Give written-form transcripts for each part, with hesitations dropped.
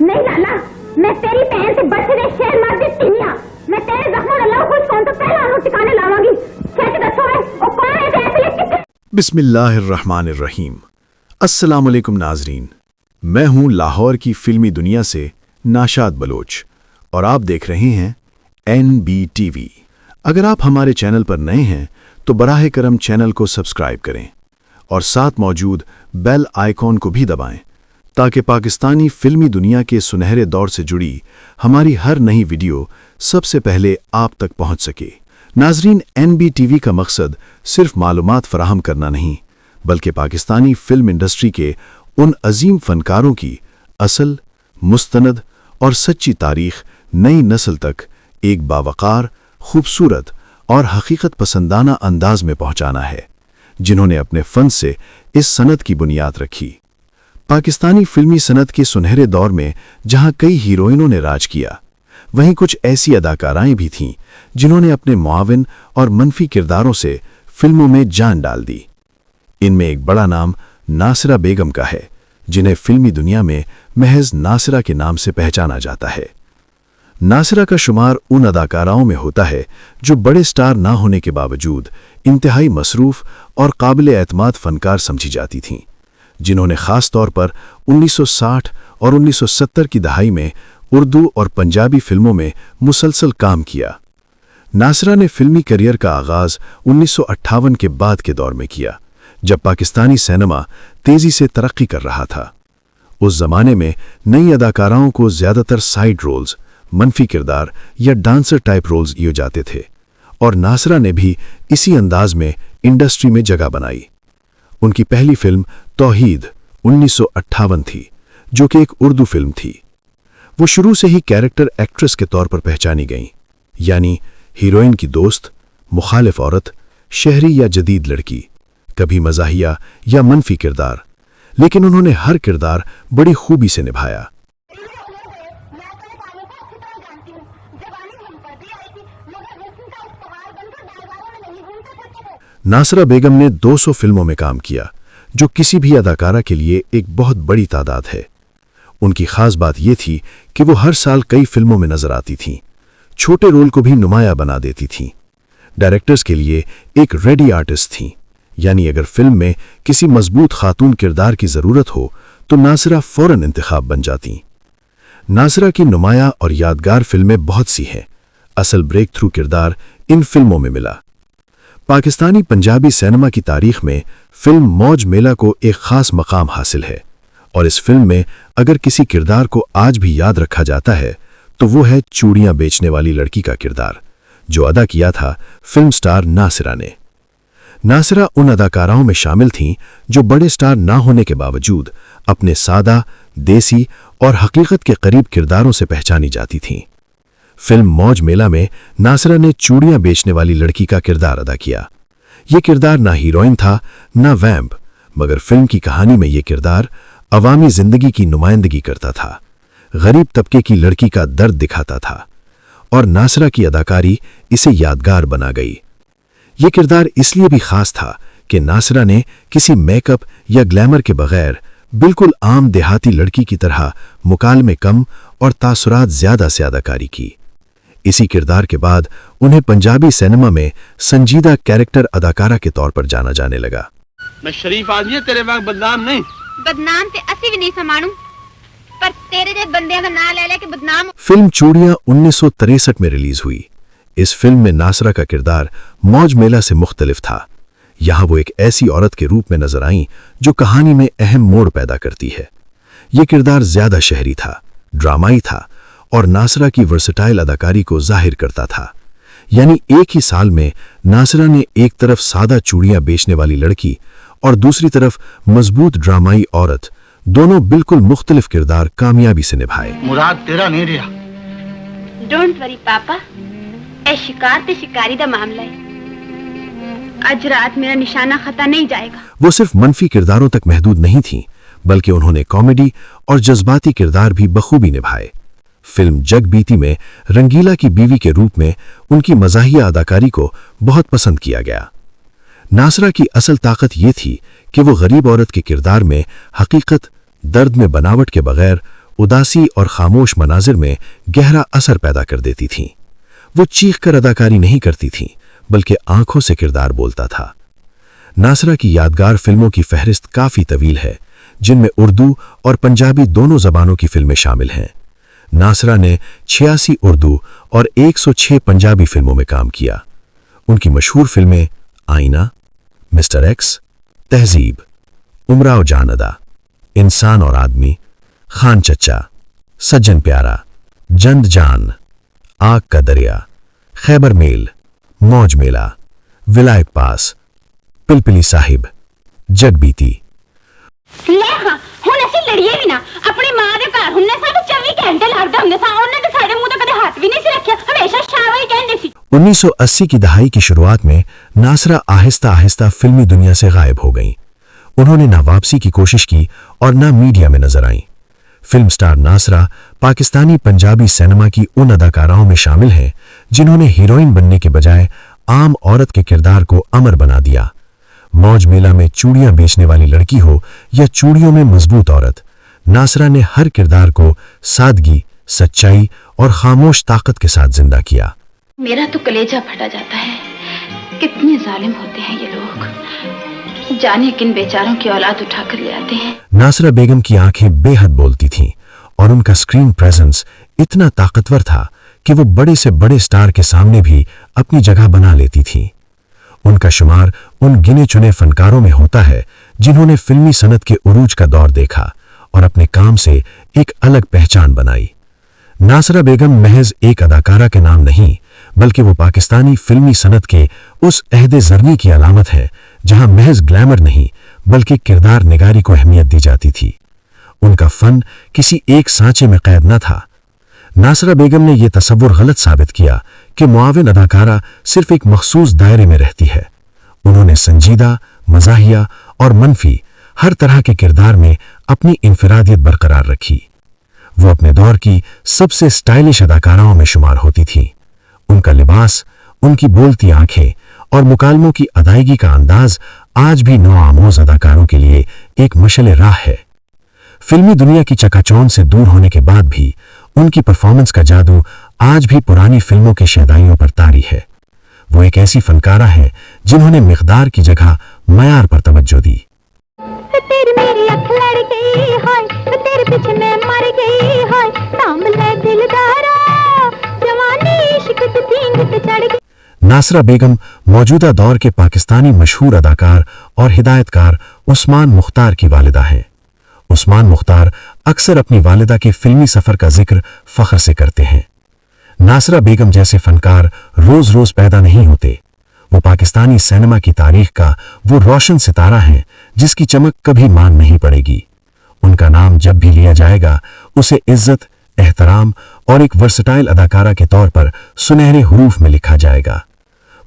نہیں لالا میں تیری بہن سے بچے دے شہر مار دی تینیا میں تیرے زخموں اللہ خوش کون تو پہلا انہوں ٹکانے لاواں گی سچ دسو ہے او کون ہے تے ایسے کتنے بسم اللہ الرحمن الرحیم۔ السلام علیکم ناظرین، میں ہوں لاہور کی فلمی دنیا سے ناشاد بلوچ اور آپ دیکھ رہے ہیں NBTV۔ اگر آپ ہمارے چینل پر نئے ہیں تو براہ کرم چینل کو سبسکرائب کریں اور ساتھ موجود بیل آئیکن کو بھی دبائیں تاکہ پاکستانی فلمی دنیا کے سنہرے دور سے جڑی ہماری ہر نئی ویڈیو سب سے پہلے آپ تک پہنچ سکے۔ ناظرین، NBTV کا مقصد صرف معلومات فراہم کرنا نہیں بلکہ پاکستانی فلم انڈسٹری کے ان عظیم فنکاروں کی اصل، مستند اور سچی تاریخ نئی نسل تک ایک باوقار، خوبصورت اور حقیقت پسندانہ انداز میں پہنچانا ہے، جنہوں نے اپنے فن سے اس صنعت کی بنیاد رکھی۔ پاکستانی فلمی صنعت کے سنہرے دور میں جہاں کئی ہیروئنوں نے راج کیا، وہیں کچھ ایسی اداکارائیں بھی تھیں جنہوں نے اپنے معاون اور منفی کرداروں سے فلموں میں جان ڈال دی۔ ان میں ایک بڑا نام ناصرہ بیگم کا ہے، جنہیں فلمی دنیا میں محض ناصرہ کے نام سے پہچانا جاتا ہے۔ ناصرہ کا شمار ان اداکاراؤں میں ہوتا ہے جو بڑے سٹار نہ ہونے کے باوجود انتہائی مصروف اور قابل اعتماد فنکار سمجھی جاتی تھیں، جنہوں نے خاص طور پر 1960 اور 1970 کی دہائی میں اردو اور پنجابی فلموں میں مسلسل کام کیا۔ ناصرہ نے فلمی کیریئر کا آغاز 1958 کے بعد کے دور میں کیا، جب پاکستانی سینما تیزی سے ترقی کر رہا تھا۔ اس زمانے میں نئی اداکاراؤں کو زیادہ تر سائیڈ رولز، منفی کردار یا ڈانسر ٹائپ رولز دیے جاتے تھے، اور ناصرہ نے بھی اسی انداز میں انڈسٹری میں جگہ بنائی۔ ان کی پہلی فلم توحید 1958 تھی، جو کہ ایک اردو فلم تھی۔ وہ شروع سے ہی کیریکٹر ایکٹریس کے طور پر پہچانی گئیں، یعنی ہیروئن کی دوست، مخالف عورت، شہری یا جدید لڑکی، کبھی مزاحیہ یا منفی کردار، لیکن انہوں نے ہر کردار بڑی خوبی سے نبھایا۔ ناصرہ بیگم نے 200 فلموں میں کام کیا، جو کسی بھی اداکارہ کے لیے ایک بہت بڑی تعداد ہے۔ ان کی خاص بات یہ تھی کہ وہ ہر سال کئی فلموں میں نظر آتی تھیں، چھوٹے رول کو بھی نمایاں بنا دیتی تھیں۔ ڈائریکٹرز کے لیے ایک ریڈی آرٹسٹ تھیں، یعنی اگر فلم میں کسی مضبوط خاتون کردار کی ضرورت ہو تو ناصرہ فوراً انتخاب بن جاتیں۔ ناصرہ کی نمایاں اور یادگار فلمیں بہت سی ہیں، اصل بریک تھرو کردار ان فلموں میں ملا۔ پاکستانی پنجابی سینما کی تاریخ میں فلم موج میلہ کو ایک خاص مقام حاصل ہے، اور اس فلم میں اگر کسی کردار کو آج بھی یاد رکھا جاتا ہے تو وہ ہے چوڑیاں بیچنے والی لڑکی کا کردار، جو ادا کیا تھا فلم سٹار ناصرہ نے۔ ناصرہ ان اداکاراؤں میں شامل تھیں جو بڑے سٹار نہ ہونے کے باوجود اپنے سادہ، دیسی اور حقیقت کے قریب کرداروں سے پہچانی جاتی تھیں۔ فلم موج میلہ میں ناصرہ نے چوڑیاں بیچنے والی لڑکی کا کردار ادا کیا۔ یہ کردار نہ ہیروئن تھا نہ ویمپ، مگر فلم کی کہانی میں یہ کردار عوامی زندگی کی نمائندگی کرتا تھا، غریب طبقے کی لڑکی کا درد دکھاتا تھا، اور ناصرہ کی اداکاری اسے یادگار بنا گئی۔ یہ کردار اس لیے بھی خاص تھا کہ ناصرہ نے کسی میک اپ یا گلیمر کے بغیر بالکل عام دیہاتی لڑکی کی طرح مکالمے کم اور تاثرات زیادہ سے اداکاری کی۔ اسی کردار کے بعد انہیں پنجابی سینما میں سنجیدہ کیریکٹر اداکارہ کے طور پر جانا جانے لگا۔ میں شریف آدمی تیرے واگ بدنام نہیں، بدنام تے اسی بھی نہیں سمانوں، پر تیرے دے بندیاں دا نام لے لے کے بدنام۔ فلم چوڑیاں 1963 میں ریلیز ہوئی۔ اس فلم میں ناصرہ کا کردار موج میلہ سے مختلف تھا۔ یہاں وہ ایک ایسی عورت کے روپ میں نظر آئیں جو کہانی میں اہم موڑ پیدا کرتی ہے۔ یہ کردار زیادہ شہری تھا، ڈرامائی تھا، اور ناصرہ کی ورسٹائل اداکاری کو ظاہر کرتا تھا۔ یعنی ایک ہی سال میں ناصرہ نے ایک طرف سادہ چوڑیاں بیچنے والی لڑکی اور دوسری طرف مضبوط ڈرامائی عورت، دونوں بالکل مختلف کردار کامیابی سے نبھائے۔ مراد تیرا نہیں رہا۔ ڈونٹ وری پاپا، اے شکار تے شکاری دا معاملہ ہے، آج رات میرا نشانہ خطا نہیں جائے گا۔ وہ صرف منفی کرداروں تک محدود نہیں تھیں، بلکہ انہوں نے کامیڈی اور جذباتی کردار بھی بخوبی نبھائے۔ فلم جگ بیتی میں رنگیلا کی بیوی کے روپ میں ان کی مزاحیہ اداکاری کو بہت پسند کیا گیا۔ ناصرہ کی اصل طاقت یہ تھی کہ وہ غریب عورت کے کردار میں حقیقت، درد میں بناوٹ کے بغیر اداسی اور خاموش مناظر میں گہرا اثر پیدا کر دیتی تھیں۔ وہ چیخ کر اداکاری نہیں کرتی تھیں بلکہ آنکھوں سے کردار بولتا تھا۔ ناصرہ کی یادگار فلموں کی فہرست کافی طویل ہے، جن میں اردو اور پنجابی دونوں زبانوں کی فلمیں شامل ہیں۔ ناصرہ نے 86 اردو اور 106 پنجابی فلموں میں کام کیا۔ ان کی مشہور فلمیں آئینہ، مسٹر ایکس، تہذیب، امراؤ جان ادا، انسان اور آدمی، خان چچا، سجن پیارا، جند جان، آگ کا دریا، خیبر میل، موج میلہ، ولایت پاس، پلپلی صاحب، جگ بیتی۔ لے ہاں ہن اسی لڑیے بھی نہ اپنی ماں دے گھر ہن سانو 24 گھنٹے لگدے ہوندے سا، انہاں نے ساڈے منہ تے کدے ہاتھ بھی نہیں سی رکھیا، ہمیشہ شاوا ہی کہندے سی۔ 1980 کی دہائی کی شروعات میں ناصرہ آہستہ آہستہ فلمی دنیا سے غائب ہو گئیں۔ انہوں نے نہ واپسی کی کوشش کی اور نہ میڈیا میں نظر آئیں۔ Film star Nasira Pakistani Punjabi cinema کی ان اداکاراؤں میں شامل ہیں جنہوں نے ہیروئن بننے کے بجائے عام عورت کے کردار کو امر بنا دیا۔ موج میلہ میں چوڑیاں بیچنے والی لڑکی ہو یا چوڑیوں میں مضبوط عورت، ناصرہ نے ہر کردار کو سادگی، سچائی اور خاموش طاقت کے ساتھ زندہ کیا۔ میرا تو کلیجہ پھٹا جاتا ہے، کتنے ظالم ہوتے ہیں یہ لوگ، جانے کن بیچاروں کی اولاد اٹھا کر لے آتے ہیں۔ ناصرہ بیگم کی آنکھیں بے حد بولتی تھیں اور ان کا اسکرین پریزنس اتنا طاقتور تھا کہ وہ بڑے سے بڑے سٹار کے سامنے بھی اپنی جگہ بنا لیتی تھیں۔ ان کا شمار ان گنے چنے فنکاروں میں ہوتا ہے جنہوں نے فلمی صنعت کے عروج کا دور دیکھا اور اپنے کام سے ایک الگ پہچان بنائی۔ ناصرہ بیگم محض ایک اداکارہ کے نام نہیں بلکہ وہ پاکستانی فلمی صنعت کے اس عہد زرنی کی علامت ہے جہاں محض گلیمر نہیں بلکہ کردار نگاری کو اہمیت دی جاتی تھی۔ ان کا فن کسی ایک سانچے میں قید نہ تھا۔ ناصرہ بیگم نے یہ تصور غلط ثابت کیا کہ معاون اداکارہ صرف ایک مخصوص دائرے میں رہتی ہے۔ انہوں نے سنجیدہ، مزاحیہ اور منفی ہر طرح کے کردار میں اپنی انفرادیت برقرار رکھی۔ وہ اپنے دور کی سب سے سٹائلش اداکاراؤں میں شمار ہوتی تھیں۔ ان کا لباس، ان کی بولتی آنکھیں اور مکالموں کی ادائیگی کا انداز آج بھی نو آموز اداکاروں کے لیے ایک مشعل راہ ہے۔ فلمی دنیا کی چکا چوند سے دور ہونے کے بعد بھی ان کی پرفارمنس کا جادو آج بھی پرانی فلموں کے شیدائیوں پر طاری ہے۔ وہ ایک ایسی فنکارہ ہیں جنہوں نے مقدار کی جگہ معیار پر توجہ دی۔ تیری میری اکھ لڑ گئی ہائے، تیرے پیچھے میں مر گئی ہائے، تام لے دلدارا جوانی عشق تے تینگ تے چڑھ گئی۔ ناصرہ بیگم موجودہ دور کے پاکستانی مشہور اداکار اور ہدایتکار عثمان مختار کی والدہ ہیں۔ عثمان مختار اکثر اپنی والدہ کے فلمی سفر کا ذکر فخر سے کرتے ہیں۔ ناصرہ بیگم جیسے فنکار روز روز پیدا نہیں ہوتے۔ وہ پاکستانی سینما کی تاریخ کا وہ روشن ستارہ ہیں جس کی چمک کبھی مان نہیں پڑے گی۔ ان کا نام جب بھی لیا جائے گا اسے عزت، احترام اور ایک ورسٹائل اداکارہ کے طور پر سنہرے حروف میں لکھا جائے گا۔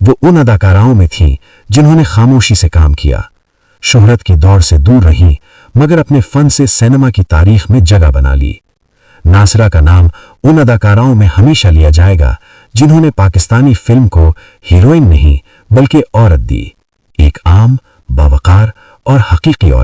وہ ان اداکاراؤں میں تھیں جنہوں نے خاموشی سے کام کیا، شہرت کی دوڑ سے دور رہیں مگر اپنے فن سے سینما کی تاریخ میں جگہ بنا لی۔ ناصرہ کا نام ان اداکاراؤں میں ہمیشہ لیا جائے گا جنہوں نے پاکستانی فلم کو ہیروئن نہیں بلکہ عورت دی، ایک عام، باوقار اور حقیقی عورت۔